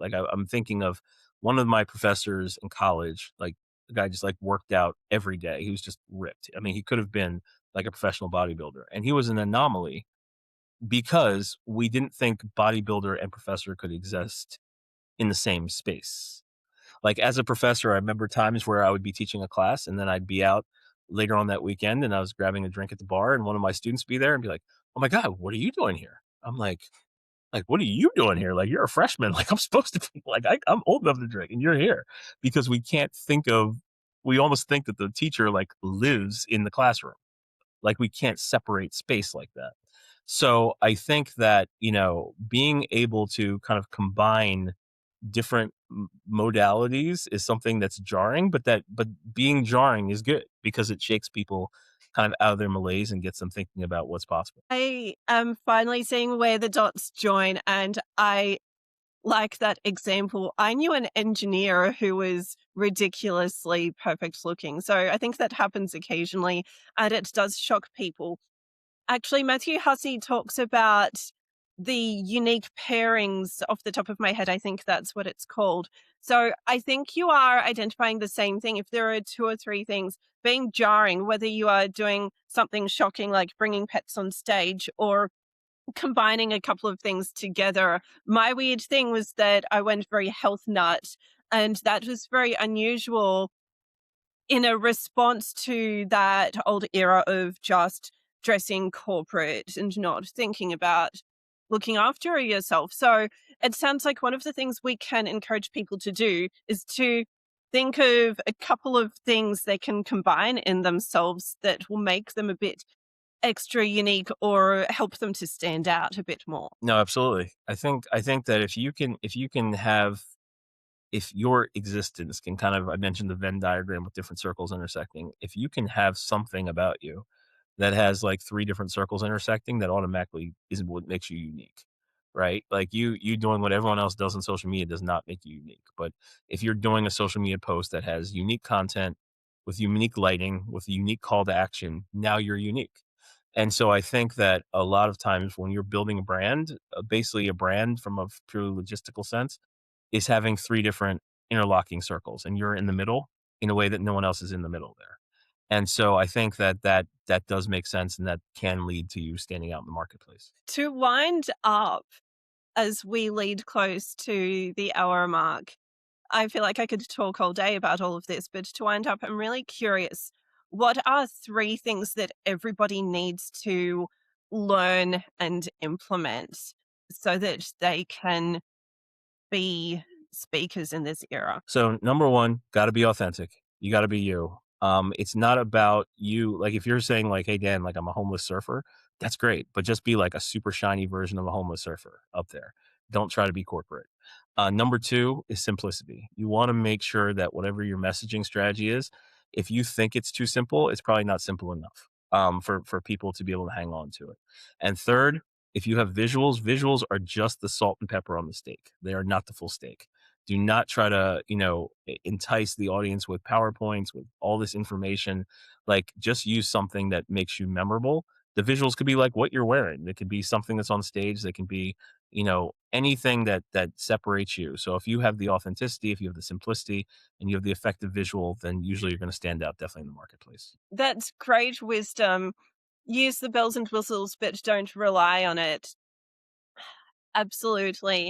Like I'm thinking of one of my professors in college, like the guy just like worked out every day. He was just ripped. I mean, he could have been like a professional bodybuilder, and he was an anomaly because we didn't think bodybuilder and professor could exist in the same space. Like, as a professor, I remember times where I would be teaching a class and then I'd be out later on that weekend and I was grabbing a drink at the bar and one of my students would be there and be like, "Oh my god, what are you doing here?" I'm like, "What are you doing here? Like, you're a freshman. Like, I'm supposed to be like, I'm old enough to drink and you're here." Because we almost think that the teacher like lives in the classroom. Like, we can't separate space like that. So I think that, being able to kind of combine different modalities is something that's jarring, but being jarring is good because it shakes people kind of out of their malaise and gets them thinking about what's possible. I am finally seeing where the dots join, and I like that example. I knew an engineer who was ridiculously perfect looking. So I think that happens occasionally and it does shock people. Actually, Matthew Hussey talks about the unique pairings off the top of my head. I think that's what it's called. So I think you are identifying the same thing. If there are two or three things being jarring, whether you are doing something shocking like bringing pets on stage or combining a couple of things together. My weird thing was that I went very health nut, and that was very unusual in a response to that old era of just dressing corporate and not thinking about looking after yourself. So it sounds like one of the things we can encourage people to do is to think of a couple of things they can combine in themselves that will make them a bit extra unique or help them to stand out a bit more. No, absolutely. I think that if your existence can kind of, I mentioned the Venn diagram with different circles intersecting. If you can have something about you that has like three different circles intersecting, that automatically is what makes you unique, right? Like you doing what everyone else does on social media does not make you unique. But if you're doing a social media post that has unique content with unique lighting, with a unique call to action, now you're unique. And so I think that a lot of times when you're building a brand, basically a brand from a purely logistical sense, is having three different interlocking circles, and you're in the middle in a way that no one else is in the middle there. And so I think that does make sense, and that can lead to you standing out in the marketplace. To wind up as we lead close to the hour mark, I feel like I could talk all day about all of this, but to wind up, I'm really curious. What are three things that everybody needs to learn and implement so that they can be speakers in this era? So number one, got to be authentic. You got to be you. It's not about you. Like if you're saying like, "Hey Dan, like I'm a homeless surfer," that's great, but just be like a super shiny version of a homeless surfer up there. Don't try to be corporate. Number two is simplicity. You want to make sure that whatever your messaging strategy is, if you think it's too simple, it's probably not simple enough for people to be able to hang on to it. And third, if you have visuals, visuals are just the salt and pepper on the steak. They are not the full steak. Do not try to, entice the audience with PowerPoints, with all this information. Like, just use something that makes you memorable. The visuals could be like what you're wearing. It could be something that's on stage. They can be, anything that separates you. So if you have the authenticity, if you have the simplicity, and you have the effective visual, then usually you're going to stand out definitely in the marketplace. That's great wisdom. Use the bells and whistles, but don't rely on it. Absolutely.